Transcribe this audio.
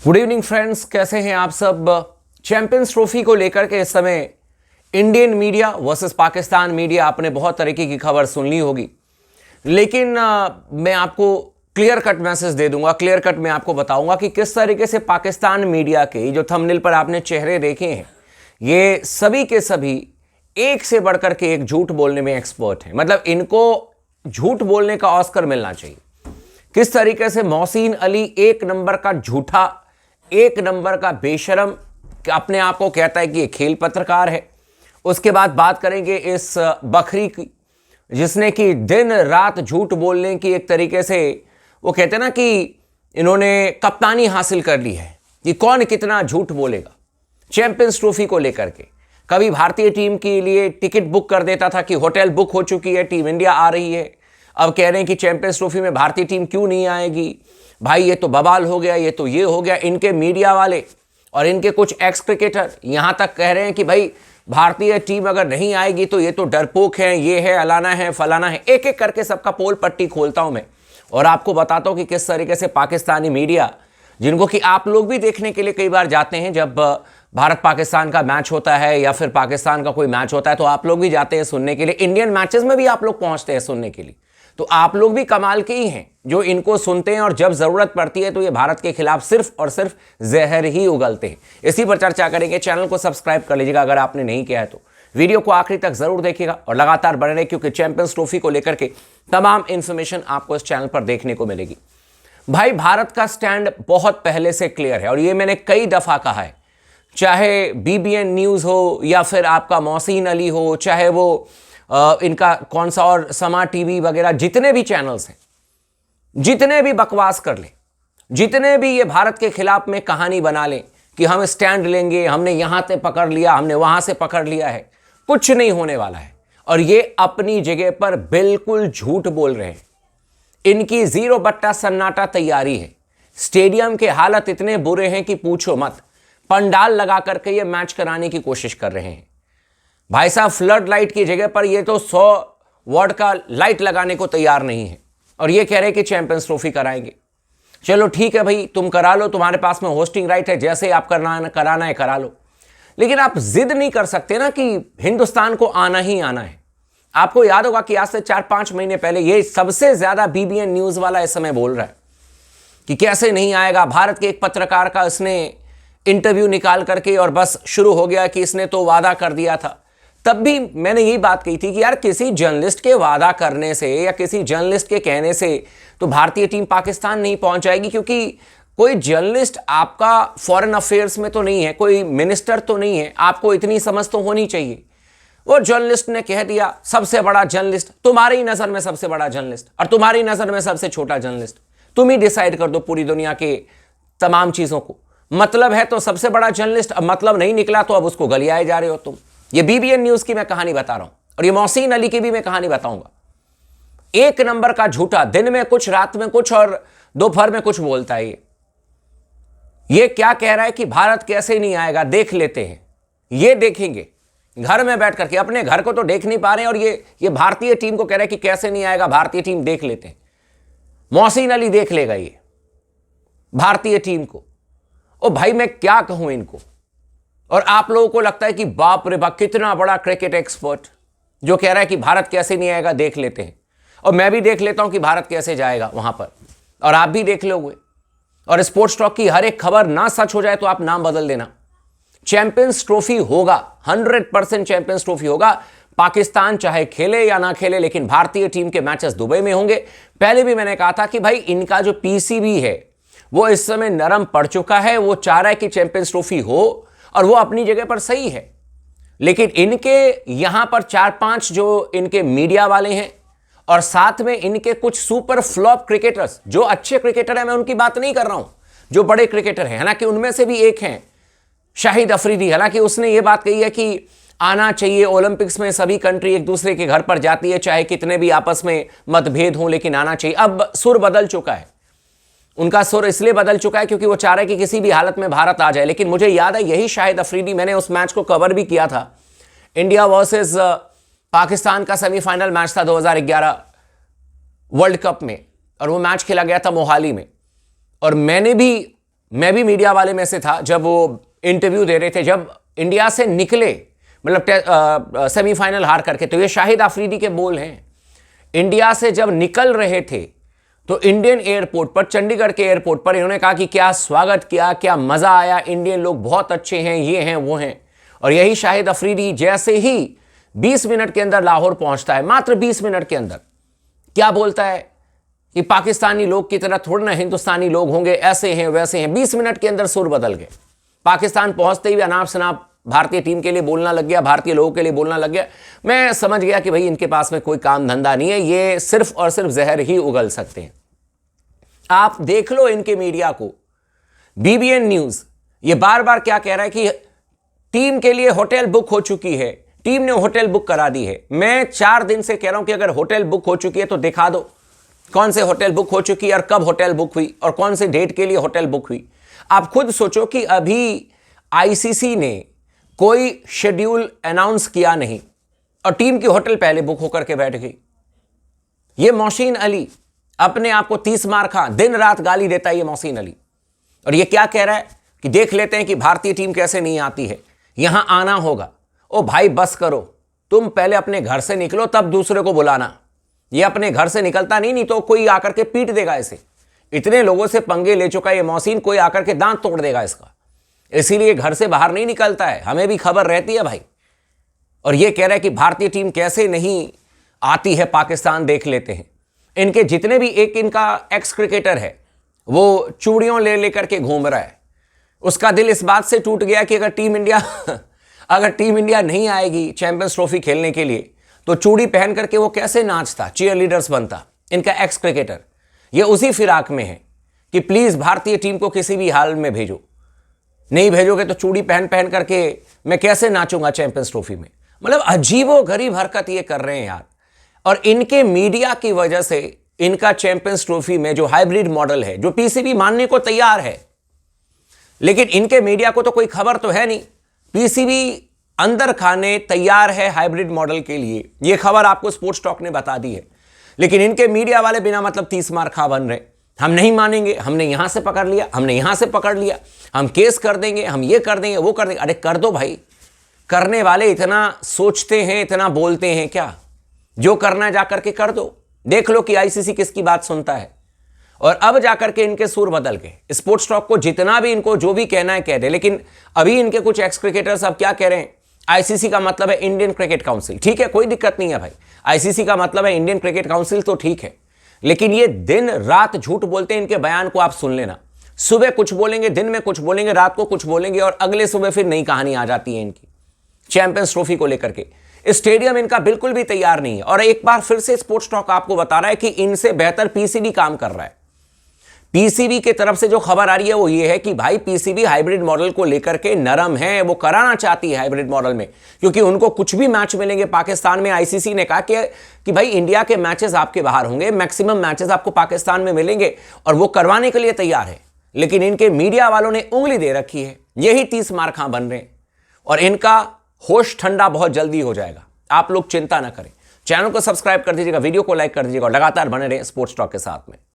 Good evening friends, कैसे हैं आप सब। चैंपियंस ट्रॉफी को लेकर के इस समय Indian media versus Pakistan media, आपने बहुत तरीके की खबर सुन ली होगी, लेकिन मैं आपको क्लियर कट मैसेज दे दूंगा। क्लियर कट मैं आपको बताऊंगा कि किस तरीके से पाकिस्तान मीडिया के जो थंबनेल पर आपने चेहरे देखे हैं, ये सभी के सभी एक से बढ़कर के एक झूठ बोलने में एक्सपर्ट हैं। मतलब इनको झूठ बोलने का ऑस्कर मिलना चाहिए। किस तरीके से मोहसिन अली एक नंबर का झूठा, एक नंबर का बेशरम अपने आप को कहता है कि ये खेल पत्रकार है। उसके बाद बात करेंगे इस बकरी की, जिसने कि दिन रात झूठ बोलने की एक तरीके से, वो कहते हैं ना कि इन्होंने कप्तानी हासिल कर ली है कि कौन कितना झूठ बोलेगा। चैंपियंस ट्रॉफी को लेकर के कभी भारतीय टीम के लिए टिकट बुक कर देता था कि होटल बुक हो चुकी है, टीम इंडिया आ रही है। अब कह रहे हैं कि चैंपियंस ट्रॉफी में भारतीय टीम क्यों नहीं आएगी, भाई ये तो बवाल हो गया, ये तो ये हो गया। इनके मीडिया वाले और इनके कुछ एक्स क्रिकेटर यहां तक कह रहे हैं कि भाई भारतीय टीम अगर नहीं आएगी तो ये तो डरपोक है, ये है, अलाना है, फलाना है। एक एक करके सबका पोल पट्टी खोलता हूं मैं और आपको बताता हूं कि किस तरीके से पाकिस्तानी मीडिया, जिनको कि आप लोग भी देखने के लिए कई बार जाते हैं, जब भारत पाकिस्तान का मैच होता है या फिर पाकिस्तान का कोई मैच होता है तो आप लोग भी जाते हैं सुनने के लिए। इंडियन मैचेस में भी आप लोग पहुंचते हैं सुनने के लिए। तो आप लोग भी कमाल के ही हैं जो इनको सुनते हैं और जब जरूरत पड़ती है तो ये भारत के खिलाफ सिर्फ और सिर्फ जहर ही उगलते हैं। इसी पर चर्चा करेंगे। चैनल को सब्सक्राइब कर लीजिएगा अगर आपने नहीं किया है तो। वीडियो को आखिरी तक जरूर देखिएगा और लगातार बने रहे, क्योंकि चैंपियंस ट्रॉफी को लेकर के तमाम इंफॉर्मेशन आपको इस चैनल पर देखने को मिलेगी। भाई भारत का स्टैंड बहुत पहले से क्लियर है और ये मैंने कई दफा कहा है, चाहे बीबीएन न्यूज हो या फिर आपका मोहसिन अली हो, चाहे वो इनका कौन सा और समा टीवी वगैरह, जितने भी चैनल्स हैं, जितने भी बकवास कर लें, जितने भी ये भारत के खिलाफ में कहानी बना लें कि हम स्टैंड लेंगे, हमने यहां से पकड़ लिया, हमने वहां से पकड़ लिया है, कुछ नहीं होने वाला है। और ये अपनी जगह पर बिल्कुल झूठ बोल रहे हैं। इनकी 0 बट्टा सन्नाटा तैयारी है। स्टेडियम के हालत इतने बुरे हैं कि पूछो मत। पंडाल लगा करके ये मैच कराने की कोशिश कर रहे हैं। भाई साहब, फ्लड लाइट की जगह पर ये तो 100 वाट का लाइट लगाने को तैयार नहीं है और ये कह रहे हैं कि चैंपियंस ट्रॉफी कराएंगे। चलो ठीक है भाई, तुम करा लो, तुम्हारे पास में होस्टिंग राइट है, जैसे आप कराना है करा लो, लेकिन आप जिद नहीं कर सकते ना कि हिंदुस्तान को आना ही आना है। आपको याद होगा कि आज से 4-5 महीने पहले ये सबसे ज्यादा बीबीएन न्यूज वाला इस समय बोल रहा है कि कैसे नहीं आएगा। भारत के एक पत्रकार का इसने इंटरव्यू निकाल करके और बस शुरू हो गया कि इसने तो वादा कर दिया था। तब भी मैंने यही बात कही थी कि यार किसी जर्नलिस्ट के वादा करने से या किसी जर्नलिस्ट के कहने से तो भारतीय टीम पाकिस्तान नहीं पहुंच जाएगी, क्योंकि कोई जर्नलिस्ट आपका फॉरेन अफेयर्स में तो नहीं है, कोई मिनिस्टर तो नहीं है, आपको इतनी समझ तो होनी चाहिए। वो जर्नलिस्ट ने कह दिया, सबसे बड़ा जर्नलिस्ट, तुम्हारी नजर में सबसे बड़ा जर्नलिस्ट और तुम्हारी नजर में सबसे छोटा जर्नलिस्ट, तुम ही डिसाइड कर दो पूरी दुनिया के तमाम चीजों को। मतलब है तो सबसे बड़ा जर्नलिस्ट, अब मतलब नहीं निकला तो अब उसको गलियाए जा रहे हो तुम। ये बीबीएन न्यूज की मैं कहानी बता रहा हूं और ये मोहसिन अली की भी मैं कहानी बताऊंगा। एक नंबर का झूठा, दिन में कुछ, रात में कुछ और दोपहर में कुछ बोलता है। ये क्या कह रहा है कि भारत कैसे नहीं आएगा, देख लेते हैं। ये देखेंगे घर में बैठ करके, अपने घर को तो देख नहीं पा रहे हैं और ये भारतीय टीम को कह रहा है कि कैसे नहीं आएगा, भारतीय टीम देख लेते हैं। मोहसिन अली देख लेगा ये भारतीय टीम को। ओ भाई मैं क्या कहूं इनको। और आप लोगों को लगता है कि बाप रे बाप कितना बड़ा क्रिकेट एक्सपर्ट जो कह रहा है कि भारत कैसे नहीं आएगा, देख लेते हैं। और मैं भी देख लेता हूं कि भारत कैसे जाएगा वहां पर, और आप भी देख लोगे। और स्पोर्ट्स टॉक की हर एक खबर ना सच हो जाए तो आप नाम बदल देना। चैंपियंस ट्रॉफी होगा, 100% चैंपियंस ट्रॉफी होगा। पाकिस्तान चाहे खेले या ना खेले, लेकिन भारतीय टीम के मैचेस दुबई में होंगे। पहले भी मैंने कहा था कि भाई इनका जो पीसीबी है वो इस समय नरम पड़ चुका है। वो चाह रहा है कि चैंपियंस ट्रॉफी हो और वो अपनी जगह पर सही है, लेकिन इनके यहां पर 4-5 जो इनके मीडिया वाले हैं और साथ में इनके कुछ सुपर फ्लॉप क्रिकेटर्स, जो अच्छे क्रिकेटर हैं, मैं उनकी बात नहीं कर रहा हूं, जो बड़े क्रिकेटर हैं, हालांकि उनमें से भी एक हैं शाहिद अफरीदी। हालांकि उसने ये बात कही है कि आना चाहिए, ओलंपिक्स में सभी कंट्री एक दूसरे के घर पर जाती है, चाहे कितने भी आपस में मतभेद हो, लेकिन आना चाहिए। अब सुर बदल चुका है, उनका सुर इसलिए बदल चुका है क्योंकि वो चाह रहे हैं कि किसी भी हालत में भारत आ जाए। लेकिन मुझे याद है यही शाहिद अफरीदी, मैंने उस मैच को कवर भी किया था, इंडिया वर्सेस पाकिस्तान का सेमीफाइनल मैच था 2011 वर्ल्ड कप में, और वो मैच खेला गया था मोहाली में। और मैंने भी मैं भी मीडिया वाले में से था जब वो इंटरव्यू दे रहे थे, जब इंडिया से निकले, मतलब सेमीफाइनल हार करके। तो ये शाहिद अफरीदी के बोल हैं। इंडिया से जब निकल रहे थे तो इंडियन एयरपोर्ट पर, चंडीगढ़ के एयरपोर्ट पर इन्होंने कहा कि क्या स्वागत किया, क्या मजा आया, इंडियन लोग बहुत अच्छे हैं, ये हैं वो हैं। और यही शाहिद अफरीदी जैसे ही 20 मिनट के अंदर लाहौर पहुंचता है, मात्र 20 मिनट के अंदर, क्या बोलता है कि पाकिस्तानी लोग की तरह थोड़ा ना हिंदुस्तानी लोग होंगे, ऐसे हैं वैसे हैं। 20 मिनट के अंदर सुर बदल गए। पाकिस्तान पहुंचते ही अनाप शनाप भारतीय टीम के लिए बोलना लग गया, भारतीय लोगों के लिए बोलना लग गया। मैं समझ गया कि भाई इनके पास में कोई काम धंधा नहीं है, ये सिर्फ और सिर्फ जहर ही उगल सकते हैं। आप देख लो इनके मीडिया को, बीबीएन न्यूज ये बार बार क्या कह रहा है कि टीम के लिए होटल बुक हो चुकी है, टीम ने होटल बुक करा दी है। मैं 4 दिन से कह रहा हूं कि अगर होटल बुक हो चुकी है तो दिखा दो कौन से होटल बुक हो चुकी है और कब होटल बुक हुई और कौन से डेट के लिए होटल बुक हुई। आप खुद सोचो कि अभी आईसीसी ने कोई शेड्यूल अनाउंस किया नहीं और टीम की होटल पहले बुक होकर के बैठ गई। ये मोहसिन अली अपने आप को 30 मार खा, दिन रात गाली देता है ये मोहसिन अली। और ये क्या कह रहा है कि देख लेते हैं कि भारतीय टीम कैसे नहीं आती है, यहां आना होगा। ओ भाई बस करो, तुम पहले अपने घर से निकलो तब दूसरे को बुलाना। ये अपने घर से निकलता नहीं तो कोई आकर के पीट देगा इसे। इतने लोगों से पंगे ले चुका है ये मोहसिन, कोई आकर के दांत तोड़ देगा इसका। इसीलिए घर से बाहर नहीं निकलता है, हमें भी खबर रहती है भाई। और ये कह रहा है कि भारतीय टीम कैसे नहीं आती है पाकिस्तान, देख लेते हैं। इनके जितने भी, एक इनका एक्स क्रिकेटर है वो चूड़ियों ले लेकर के घूम रहा है। उसका दिल इस बात से टूट गया कि अगर टीम इंडिया नहीं आएगी चैंपियंस ट्रॉफी खेलने के लिए तो चूड़ी पहन करके वो कैसे नाचता, चीयर लीडर्स बनता। इनका एक्स क्रिकेटर ये उसी फिराक में है कि प्लीज भारतीय टीम को किसी भी हाल में भेजो, नहीं भेजोगे तो चूड़ी पहन पहन करके मैं कैसे नाचूंगा चैंपियंस ट्रॉफी में। मतलब अजीबोगरीब हरकत ये कर रहे हैं यार। और इनके मीडिया की वजह से इनका चैंपियंस ट्रॉफी में जो हाइब्रिड मॉडल है, जो पीसीबी मानने को तैयार है, लेकिन इनके मीडिया को तो कोई खबर तो है नहीं। पीसीबी अंदर खाने तैयार है हाइब्रिड मॉडल के लिए, यह खबर आपको स्पोर्ट्स टॉक ने बता दी है। लेकिन इनके मीडिया वाले बिना मतलब 30 मार खा बन रहे। हम नहीं मानेंगे, हमने यहां से पकड़ लिया, हमने यहां से पकड़ लिया, हम केस कर देंगे, हम ये कर देंगे, वो कर देंगे। अरे कर दो भाई, करने वाले इतना सोचते हैं, इतना बोलते हैं क्या? जो करना जाकर के कर दो। देख लो कि आईसीसी किसकी बात सुनता है। और अब जाकर के इनके सुर बदल गए। स्पोर्ट्स टॉक को जितना भी इनको जो भी कहना है कह दे, लेकिन अभी इनके कुछ एक्स क्रिकेटर्स अब क्या कह रहे हैं, आईसीसी का मतलब है इंडियन क्रिकेट काउंसिल। ठीक है, कोई दिक्कत नहीं है भाई, आईसीसी का मतलब है इंडियन क्रिकेट काउंसिल तो ठीक है, लेकिन ये दिन रात झूठ बोलते हैं। इनके बयान को आप सुन लेना, सुबह कुछ बोलेंगे, दिन में कुछ बोलेंगे, रात को कुछ बोलेंगे और अगले सुबह फिर नई कहानी आ जाती है इनकी चैंपियंस ट्रॉफी को लेकर के। स्टेडियम इनका बिल्कुल भी तैयार नहीं है। और एक बार फिर से स्पोर्ट्स टॉक आपको बता रहा है कि इनसे बेहतर पीसीबी काम कर रहा है। पीसीबी की तरफ से जो खबर आ रही है वो ये है कि भाई पीसीबी हाइब्रिड मॉडल को लेकर के नरम है, वो कराना चाहती है हाइब्रिड मॉडल में, क्योंकि उनको कुछ भी मैच मिलेंगे पाकिस्तान में। आईसीसी ने कहा कि भाई इंडिया के मैचेस आपके बाहर होंगे, मैक्सिमम मैचेस आपको पाकिस्तान में मिलेंगे, और वो करवाने के लिए तैयार है। लेकिन इनके मीडिया वालों ने उंगली दे रखी है, यही 30 मार खा बन रहे हैं और इनका होश ठंडा बहुत जल्दी हो जाएगा। आप लोग चिंता ना करें। चैनल को सब्सक्राइब कर दीजिएगा, वीडियो को लाइक कर दीजिएगा और लगातार बने रहें स्पोर्ट्स टॉक के साथ में।